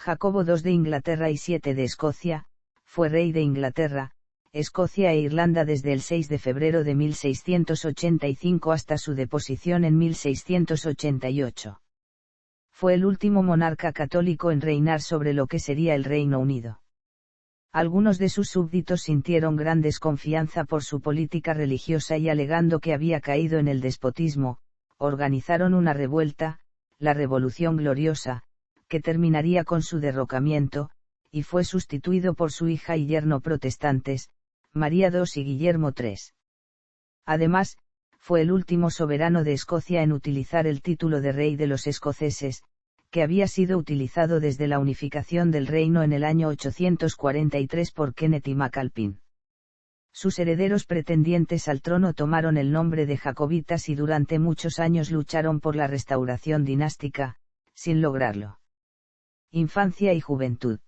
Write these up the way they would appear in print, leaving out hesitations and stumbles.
Jacobo II de Inglaterra y VII de Escocia, fue rey de Inglaterra, Escocia e Irlanda desde el 6 de febrero de 1685 hasta su deposición en 1688. Fue el último monarca católico en reinar sobre lo que sería el Reino Unido. Algunos de sus súbditos sintieron gran desconfianza por su política religiosa y alegando que había caído en el despotismo, organizaron una revuelta, la Revolución Gloriosa, que terminaría con su derrocamiento, y fue sustituido por su hija y yerno protestantes, María II y Guillermo III. Además, fue el último soberano de Escocia en utilizar el título de rey de los escoceses, que había sido utilizado desde la unificación del reino en el año 843 por Kenneth y MacAlpin. Sus herederos pretendientes al trono tomaron el nombre de jacobitas y durante muchos años lucharon por la restauración dinástica, sin lograrlo. Infancia y juventud.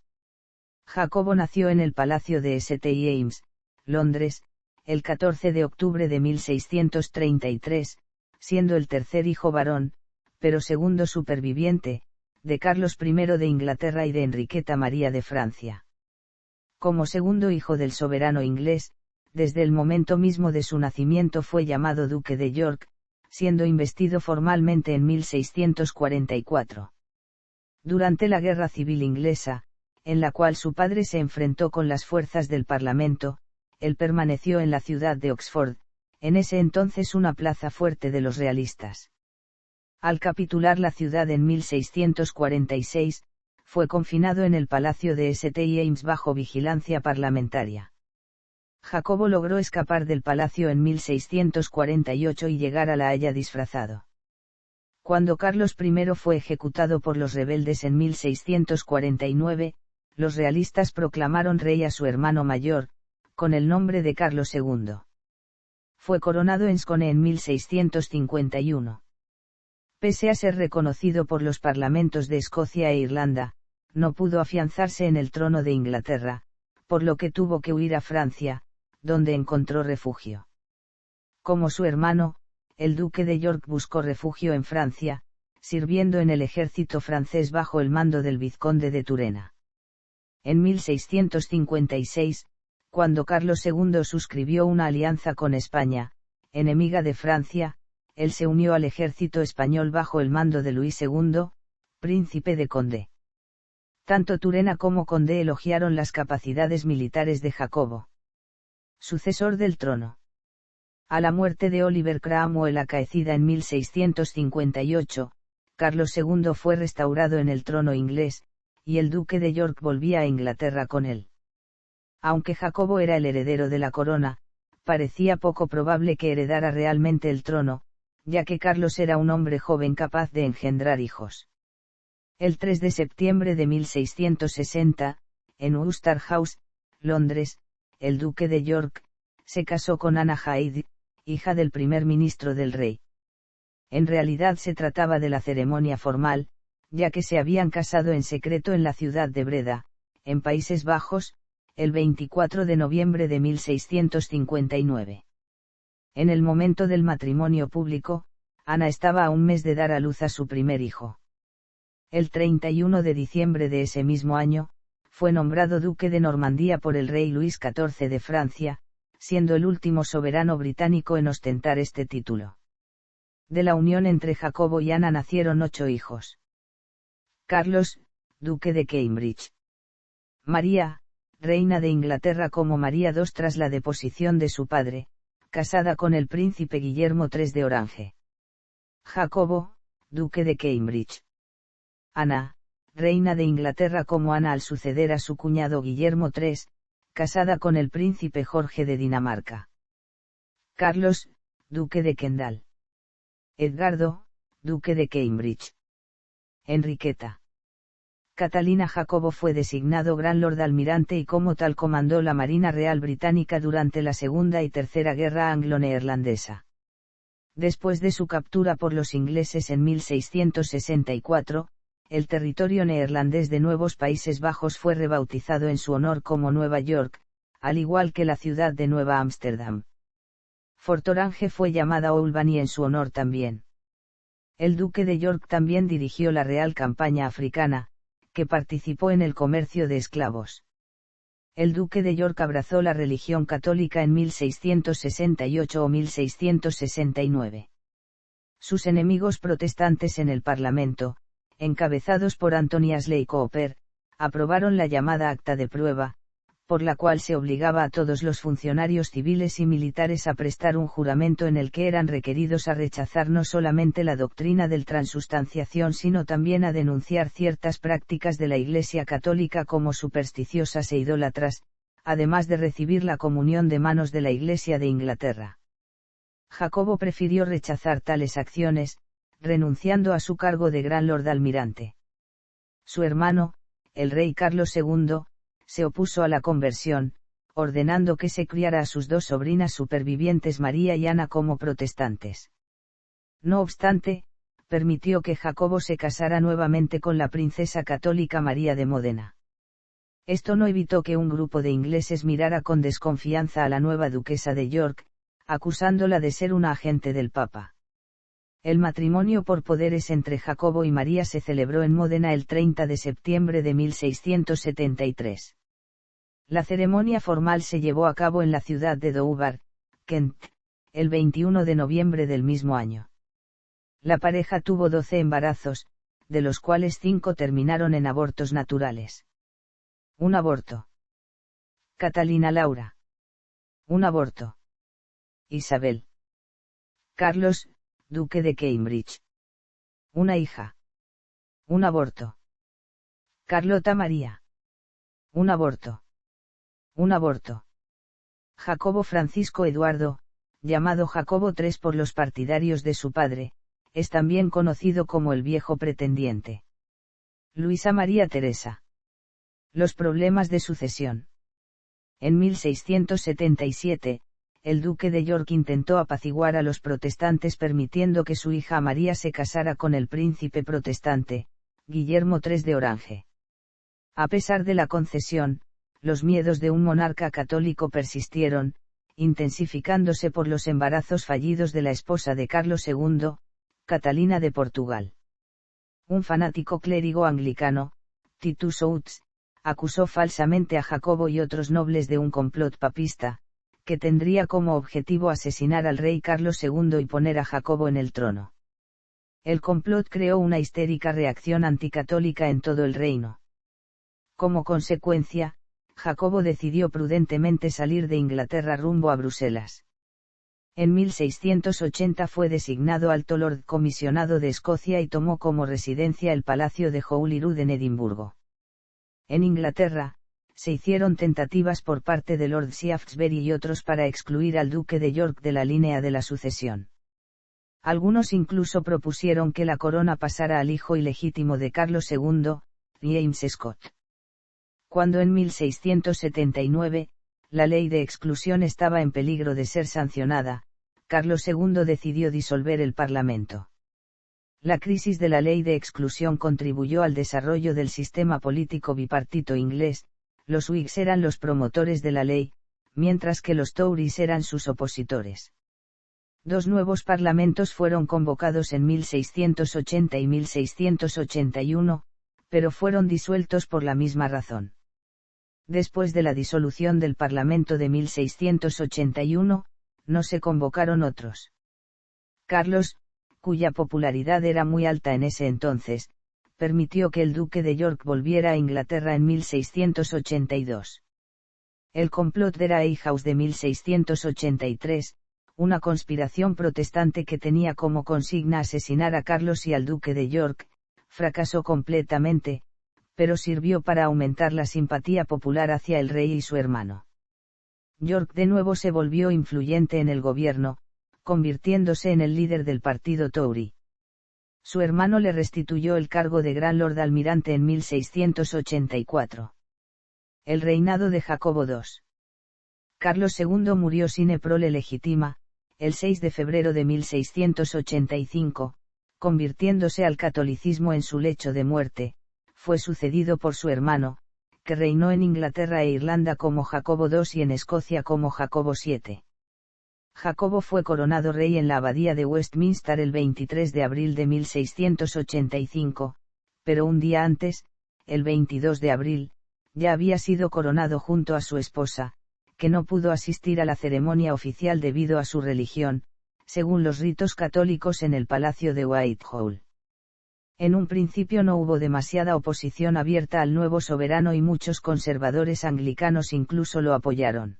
Jacobo nació en el Palacio de St. James, Londres, el 14 de octubre de 1633, siendo el tercer hijo varón, pero segundo superviviente, de Carlos I de Inglaterra y de Enriqueta María de Francia. Como segundo hijo del soberano inglés, desde el momento mismo de su nacimiento fue llamado Duque de York, siendo investido formalmente en 1644. Durante la Guerra Civil Inglesa, en la cual su padre se enfrentó con las fuerzas del Parlamento, él permaneció en la ciudad de Oxford, en ese entonces una plaza fuerte de los realistas. Al capitular la ciudad en 1646, fue confinado en el Palacio de St. James bajo vigilancia parlamentaria. Jacobo logró escapar del palacio en 1648 y llegar a La Haya disfrazado. Cuando Carlos I fue ejecutado por los rebeldes en 1649, los realistas proclamaron rey a su hermano mayor, con el nombre de Carlos II. Fue coronado en Scone en 1651. Pese a ser reconocido por los parlamentos de Escocia e Irlanda, no pudo afianzarse en el trono de Inglaterra, por lo que tuvo que huir a Francia, donde encontró refugio. Como su hermano, el duque de York buscó refugio en Francia, sirviendo en el ejército francés bajo el mando del vizconde de Turena. En 1656, cuando Carlos II suscribió una alianza con España, enemiga de Francia, él se unió al ejército español bajo el mando de Luis II, príncipe de Condé. Tanto Turena como Condé elogiaron las capacidades militares de Jacobo. Sucesor del trono. A la muerte de Oliver Cromwell acaecida en 1658, Carlos II fue restaurado en el trono inglés, y el duque de York volvía a Inglaterra con él. Aunque Jacobo era el heredero de la corona, parecía poco probable que heredara realmente el trono, ya que Carlos era un hombre joven capaz de engendrar hijos. El 3 de septiembre de 1660, en Worcester House, Londres, el duque de York, se casó con Anna Hyde, hija del primer ministro del rey. En realidad se trataba de la ceremonia formal, ya que se habían casado en secreto en la ciudad de Breda, en Países Bajos, el 24 de noviembre de 1659. En el momento del matrimonio público, Ana estaba a un mes de dar a luz a su primer hijo. El 31 de diciembre de ese mismo año, fue nombrado duque de Normandía por el rey Luis XIV de Francia, siendo el último soberano británico en ostentar este título. De la unión entre Jacobo y Ana nacieron 8 hijos. Carlos, duque de Cambridge. María, reina de Inglaterra como María II tras la deposición de su padre, casada con el príncipe Guillermo III de Orange. Jacobo, duque de Cambridge. Ana, reina de Inglaterra como Ana al suceder a su cuñado Guillermo III, casada con el príncipe Jorge de Dinamarca. Carlos, duque de Kendal. Edgardo, duque de Cambridge. Enriqueta. Catalina Jacobo fue designado Gran Lord Almirante y como tal comandó la Marina Real Británica durante la Segunda y Tercera Guerra Anglo-Neerlandesa. Después de su captura por los ingleses en 1664, el territorio neerlandés de Nuevos Países Bajos fue rebautizado en su honor como Nueva York, al igual que la ciudad de Nueva Ámsterdam. Fort Orange fue llamada Albany en su honor también. El duque de York también dirigió la Real Campaña Africana, que participó en el comercio de esclavos. El duque de York abrazó la religión católica en 1668 o 1669. Sus enemigos protestantes en el Parlamento, encabezados por Anthony Ashley Cooper, aprobaron la llamada Acta de Prueba, por la cual se obligaba a todos los funcionarios civiles y militares a prestar un juramento en el que eran requeridos a rechazar no solamente la doctrina del transustanciación sino también a denunciar ciertas prácticas de la Iglesia Católica como supersticiosas e idólatras, además de recibir la comunión de manos de la Iglesia de Inglaterra. Jacobo prefirió rechazar tales acciones, renunciando a su cargo de Gran Lord Almirante. Su hermano, el rey Carlos II, se opuso a la conversión, ordenando que se criara a sus dos sobrinas supervivientes María y Ana como protestantes. No obstante, permitió que Jacobo se casara nuevamente con la princesa católica María de Módena. Esto no evitó que un grupo de ingleses mirara con desconfianza a la nueva duquesa de York, acusándola de ser una agente del Papa. El matrimonio por poderes entre Jacobo y María se celebró en Módena el 30 de septiembre de 1673. La ceremonia formal se llevó a cabo en la ciudad de Dover, Kent, el 21 de noviembre del mismo año. La pareja tuvo 12 embarazos, de los cuales 5 terminaron en abortos naturales. Un aborto. Catalina Laura. Un aborto. Isabel. Carlos, duque de Cambridge. Una hija. Un aborto. Carlota María. Un aborto. Un aborto. Jacobo Francisco Eduardo, llamado Jacobo III por los partidarios de su padre, es también conocido como el viejo pretendiente. Luisa María Teresa. Los problemas de sucesión. En 1677, el duque de York intentó apaciguar a los protestantes permitiendo que su hija María se casara con el príncipe protestante, Guillermo III de Orange. A pesar de la concesión, los miedos de un monarca católico persistieron, intensificándose por los embarazos fallidos de la esposa de Carlos II, Catalina de Portugal. Un fanático clérigo anglicano, Titus Oates, acusó falsamente a Jacobo y otros nobles de un complot papista, que tendría como objetivo asesinar al rey Carlos II y poner a Jacobo en el trono. El complot creó una histérica reacción anticatólica en todo el reino. Como consecuencia, Jacobo decidió prudentemente salir de Inglaterra rumbo a Bruselas. En 1680 fue designado Alto Lord Comisionado de Escocia y tomó como residencia el Palacio de Holyrood en Edimburgo. En Inglaterra, se hicieron tentativas por parte de Lord Shaftesbury y otros para excluir al duque de York de la línea de la sucesión. Algunos incluso propusieron que la corona pasara al hijo ilegítimo de Carlos II, James Scott. Cuando en 1679, la ley de exclusión estaba en peligro de ser sancionada, Carlos II decidió disolver el Parlamento. La crisis de la ley de exclusión contribuyó al desarrollo del sistema político bipartito inglés. Los Whigs eran los promotores de la ley, mientras que los Tories eran sus opositores. 2 nuevos parlamentos fueron convocados en 1680 y 1681, pero fueron disueltos por la misma razón. Después de la disolución del Parlamento de 1681, no se convocaron otros. Carlos, cuya popularidad era muy alta en ese entonces, permitió que el duque de York volviera a Inglaterra en 1682. El complot de Hay House de 1683, una conspiración protestante que tenía como consigna asesinar a Carlos y al duque de York, fracasó completamente, pero sirvió para aumentar la simpatía popular hacia el rey y su hermano. York de nuevo se volvió influyente en el gobierno, convirtiéndose en el líder del partido Tory. Su hermano le restituyó el cargo de Gran Lord Almirante en 1684. El reinado de Jacobo II. Carlos II murió sine prole legítima, el 6 de febrero de 1685, convirtiéndose al catolicismo en su lecho de muerte. Fue sucedido por su hermano, que reinó en Inglaterra e Irlanda como Jacobo II y en Escocia como Jacobo VII. Jacobo fue coronado rey en la abadía de Westminster el 23 de abril de 1685, pero un día antes, el 22 de abril, ya había sido coronado junto a su esposa, que no pudo asistir a la ceremonia oficial debido a su religión, según los ritos católicos en el Palacio de Whitehall. En un principio no hubo demasiada oposición abierta al nuevo soberano y muchos conservadores anglicanos incluso lo apoyaron.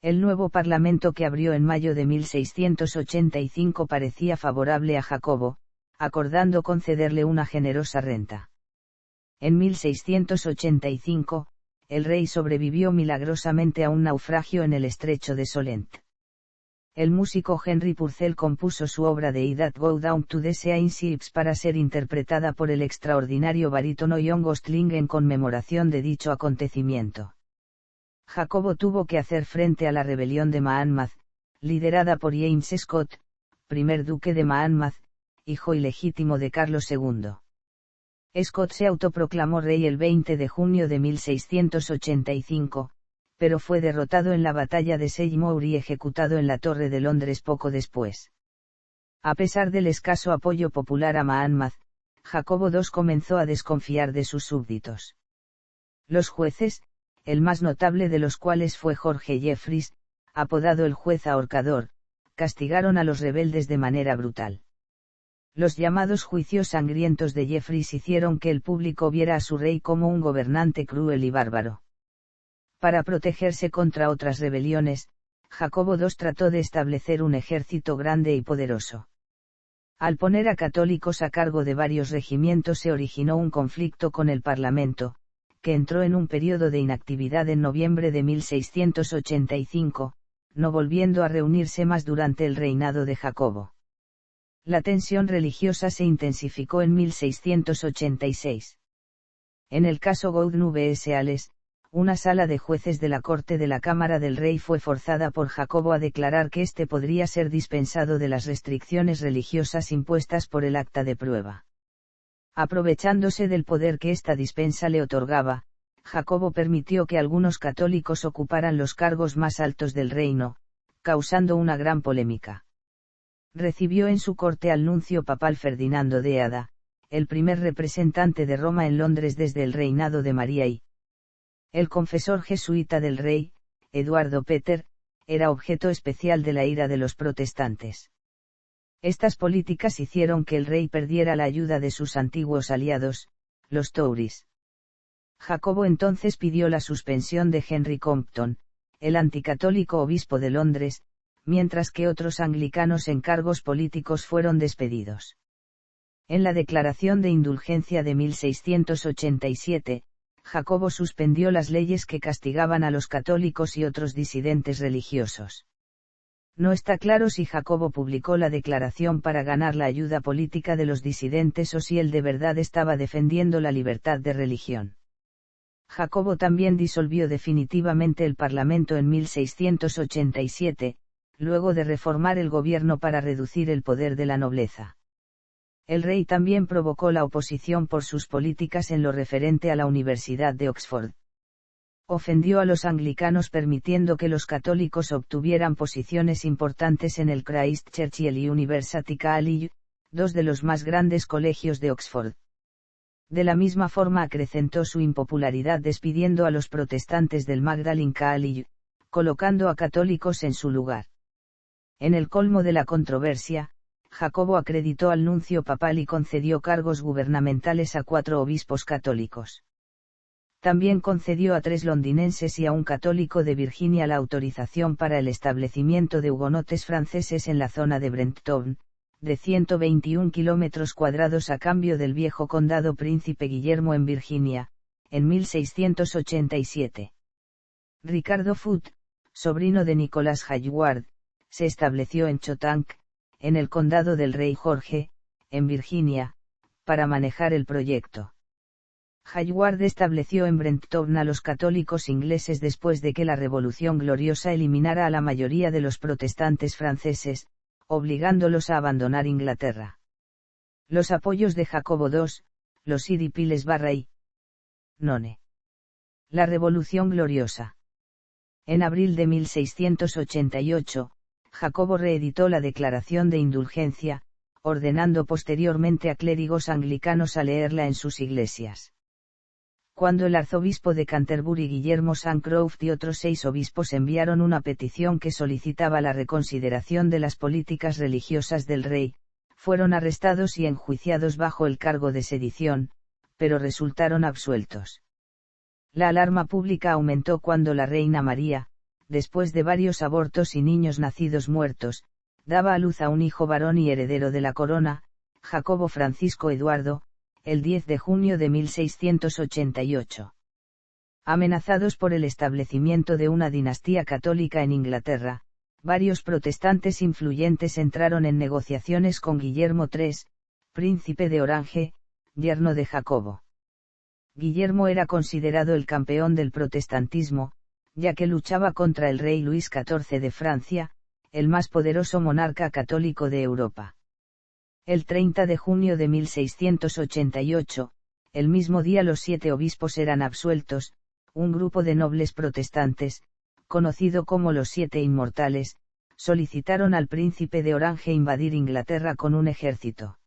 El nuevo parlamento que abrió en mayo de 1685 parecía favorable a Jacobo, acordando concederle una generosa renta. En 1685, el rey sobrevivió milagrosamente a un naufragio en el estrecho de Solent. El músico Henry Purcell compuso su obra de That Go Down to the Sea in Ships para ser interpretada por el extraordinario barítono John Gostling en conmemoración de dicho acontecimiento. Jacobo tuvo que hacer frente a la rebelión de Monmouth, liderada por James Scott, primer duque de Monmouth, hijo ilegítimo de Carlos II. Scott se autoproclamó rey el 20 de junio de 1685, pero fue derrotado en la batalla de Seymour y ejecutado en la Torre de Londres poco después. A pesar del escaso apoyo popular a Monmouth, Jacobo II comenzó a desconfiar de sus súbditos. Los jueces, el más notable de los cuales fue Jorge Jeffreys, apodado el juez ahorcador, castigaron a los rebeldes de manera brutal. Los llamados juicios sangrientos de Jeffreys hicieron que el público viera a su rey como un gobernante cruel y bárbaro. Para protegerse contra otras rebeliones, Jacobo II trató de establecer un ejército grande y poderoso. Al poner a católicos a cargo de varios regimientos se originó un conflicto con el Parlamento, que entró en un periodo de inactividad en noviembre de 1685, no volviendo a reunirse más durante el reinado de Jacobo. La tensión religiosa se intensificó en 1686. En el caso Gouldnu vs. Ales, una sala de jueces de la corte de la Cámara del Rey fue forzada por Jacobo a declarar que éste podría ser dispensado de las restricciones religiosas impuestas por el acta de prueba. Aprovechándose del poder que esta dispensa le otorgaba, Jacobo permitió que algunos católicos ocuparan los cargos más altos del reino, causando una gran polémica. Recibió en su corte al nuncio papal Ferdinando de Ada, el primer representante de Roma en Londres desde el reinado de María I. El confesor jesuita del rey, Eduardo Peter, era objeto especial de la ira de los protestantes. Estas políticas hicieron que el rey perdiera la ayuda de sus antiguos aliados, los Tories. Jacobo entonces pidió la suspensión de Henry Compton, el anticatólico obispo de Londres, mientras que otros anglicanos en cargos políticos fueron despedidos. En la Declaración de Indulgencia de 1687, Jacobo suspendió las leyes que castigaban a los católicos y otros disidentes religiosos. No está claro si Jacobo publicó la declaración para ganar la ayuda política de los disidentes o si él de verdad estaba defendiendo la libertad de religión. Jacobo también disolvió definitivamente el Parlamento en 1687, luego de reformar el gobierno para reducir el poder de la nobleza. El rey también provocó la oposición por sus políticas en lo referente a la Universidad de Oxford. Ofendió a los anglicanos permitiendo que los católicos obtuvieran posiciones importantes en el Christ Church y el University College, dos de los más grandes colegios de Oxford. De la misma forma acrecentó su impopularidad despidiendo a los protestantes del Magdalene College, colocando a católicos en su lugar. En el colmo de la controversia, Jacobo acreditó al nuncio papal y concedió cargos gubernamentales a 4 obispos católicos. También concedió a 3 londinenses y a un católico de Virginia la autorización para el establecimiento de hugonotes franceses en la zona de Brenton, de 121 kilómetros cuadrados a cambio del viejo condado Príncipe Guillermo en Virginia, en 1687. Ricardo Foote, sobrino de Nicholas Hayward, se estableció en Chotank, en el condado del Rey Jorge, en Virginia, para manejar el proyecto. Hayward estableció en Brenton a los católicos ingleses después de que la Revolución Gloriosa eliminara a la mayoría de los protestantes franceses, obligándolos a abandonar Inglaterra. Los apoyos de Jacobo II, los Idi Piles _i. None. La Revolución Gloriosa. En abril de 1688, Jacobo reeditó la Declaración de Indulgencia, ordenando posteriormente a clérigos anglicanos a leerla en sus iglesias. Cuando el arzobispo de Canterbury Guillermo Sancroft y otros 6 obispos enviaron una petición que solicitaba la reconsideración de las políticas religiosas del rey, fueron arrestados y enjuiciados bajo el cargo de sedición, pero resultaron absueltos. La alarma pública aumentó cuando la reina María, después de varios abortos y niños nacidos muertos, daba a luz a un hijo varón y heredero de la corona, Jacobo Francisco Eduardo, el 10 de junio de 1688. Amenazados por el establecimiento de una dinastía católica en Inglaterra, varios protestantes influyentes entraron en negociaciones con Guillermo III, príncipe de Orange, yerno de Jacobo. Guillermo era considerado el campeón del protestantismo, ya que luchaba contra el rey Luis XIV de Francia, el más poderoso monarca católico de Europa. El 30 de junio de 1688, el mismo día los 7 obispos eran absueltos, un grupo de nobles protestantes, conocido como los 7 Inmortales, solicitaron al príncipe de Orange invadir Inglaterra con un ejército.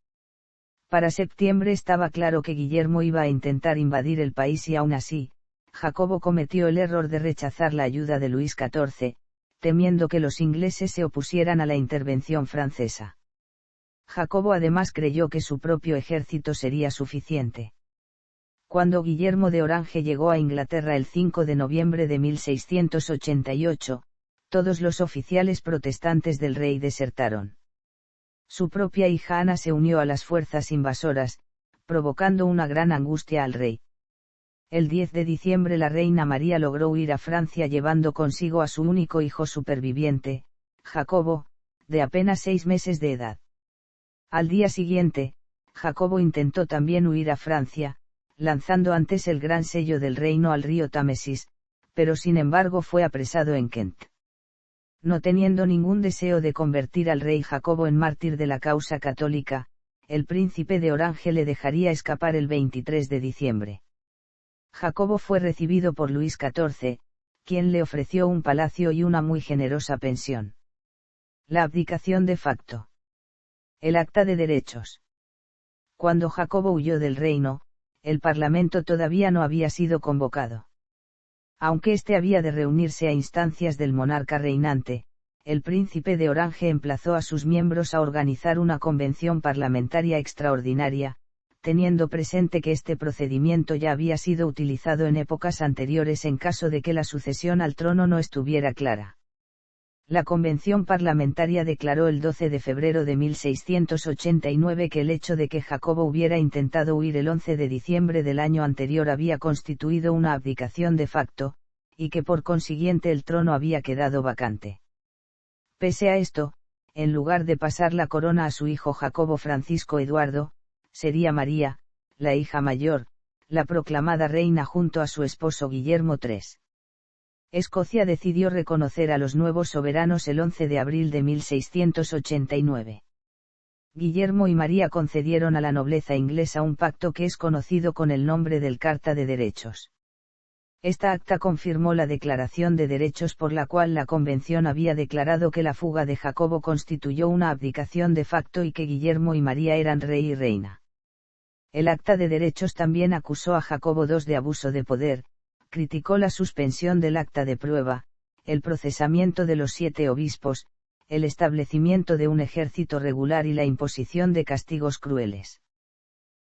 Para septiembre estaba claro que Guillermo iba a intentar invadir el país y aún así, Jacobo cometió el error de rechazar la ayuda de Luis XIV, temiendo que los ingleses se opusieran a la intervención francesa. Jacobo además creyó que su propio ejército sería suficiente. Cuando Guillermo de Orange llegó a Inglaterra el 5 de noviembre de 1688, todos los oficiales protestantes del rey desertaron. Su propia hija Ana se unió a las fuerzas invasoras, provocando una gran angustia al rey. El 10 de diciembre la reina María logró huir a Francia llevando consigo a su único hijo superviviente, Jacobo, de apenas 6 meses de edad. Al día siguiente, Jacobo intentó también huir a Francia, lanzando antes el gran sello del reino al río Támesis, pero sin embargo fue apresado en Kent. No teniendo ningún deseo de convertir al rey Jacobo en mártir de la causa católica, el príncipe de Orange le dejaría escapar el 23 de diciembre. Jacobo fue recibido por Luis XIV, quien le ofreció un palacio y una muy generosa pensión. La abdicación de facto. El acta de derechos. Cuando Jacobo huyó del reino, el parlamento todavía no había sido convocado. Aunque éste había de reunirse a instancias del monarca reinante, el príncipe de Orange emplazó a sus miembros a organizar una convención parlamentaria extraordinaria, teniendo presente que este procedimiento ya había sido utilizado en épocas anteriores en caso de que la sucesión al trono no estuviera clara. La convención parlamentaria declaró el 12 de febrero de 1689 que el hecho de que Jacobo hubiera intentado huir el 11 de diciembre del año anterior había constituido una abdicación de facto, y que por consiguiente el trono había quedado vacante. Pese a esto, en lugar de pasar la corona a su hijo Jacobo Francisco Eduardo, sería María, la hija mayor, la proclamada reina junto a su esposo Guillermo III. Escocia decidió reconocer a los nuevos soberanos el 11 de abril de 1689. Guillermo y María concedieron a la nobleza inglesa un pacto que es conocido con el nombre del Carta de Derechos. Esta acta confirmó la Declaración de Derechos por la cual la Convención había declarado que la fuga de Jacobo constituyó una abdicación de facto y que Guillermo y María eran rey y reina. El Acta de Derechos también acusó a Jacobo II de abuso de poder, criticó la suspensión del acta de prueba, el procesamiento de los 7 obispos, el establecimiento de un ejército regular y la imposición de castigos crueles.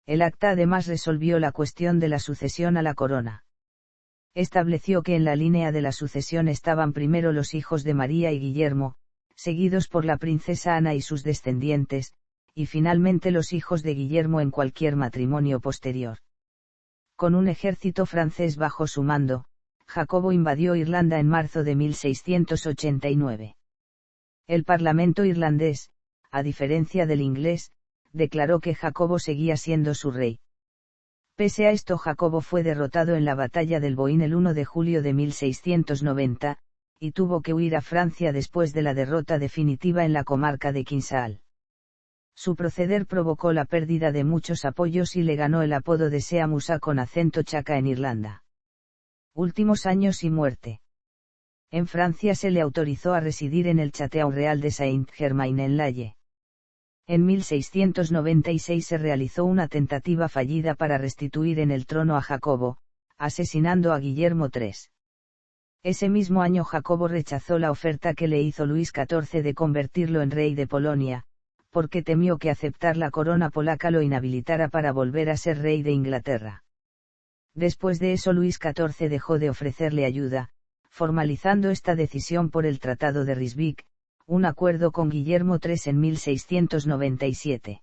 El acta además resolvió la cuestión de la sucesión a la corona. Estableció que en la línea de la sucesión estaban primero los hijos de María y Guillermo, seguidos por la princesa Ana y sus descendientes, y finalmente los hijos de Guillermo en cualquier matrimonio posterior. Con un ejército francés bajo su mando, Jacobo invadió Irlanda en marzo de 1689. El Parlamento irlandés, a diferencia del inglés, declaró que Jacobo seguía siendo su rey. Pese a esto, Jacobo fue derrotado en la batalla del Boyne el 1 de julio de 1690, y tuvo que huir a Francia después de la derrota definitiva en la comarca de Kinsale. Su proceder provocó la pérdida de muchos apoyos y le ganó el apodo de Sea Musa con acento chaca en Irlanda. Últimos años y muerte. En Francia se le autorizó a residir en el Château Real de Saint-Germain-en-Laye. En 1696 se realizó una tentativa fallida para restituir en el trono a Jacobo, asesinando a Guillermo III. Ese mismo año Jacobo rechazó la oferta que le hizo Luis XIV de convertirlo en rey de Polonia, porque temió que aceptar la corona polaca lo inhabilitara para volver a ser rey de Inglaterra. Después de eso Luis XIV dejó de ofrecerle ayuda, formalizando esta decisión por el Tratado de Ryswick, un acuerdo con Guillermo III en 1697.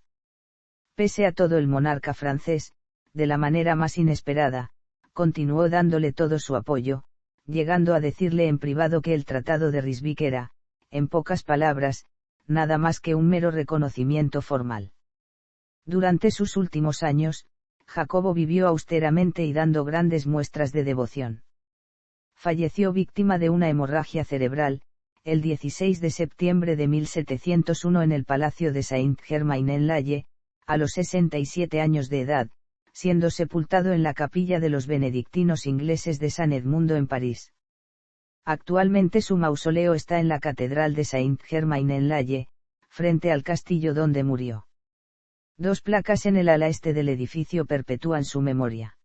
Pese a todo, el monarca francés, de la manera más inesperada, continuó dándole todo su apoyo, llegando a decirle en privado que el Tratado de Ryswick era, en pocas palabras, nada más que un mero reconocimiento formal. Durante sus últimos años, Jacobo vivió austeramente y dando grandes muestras de devoción. Falleció víctima de una hemorragia cerebral, el 16 de septiembre de 1701 en el Palacio de Saint-Germain-en-Laye, a los 67 años de edad, siendo sepultado en la capilla de los benedictinos ingleses de San Edmundo en París. Actualmente su mausoleo está en la Catedral de Saint-Germain-en-Laye, frente al castillo donde murió. Dos placas en el ala este del edificio perpetúan su memoria.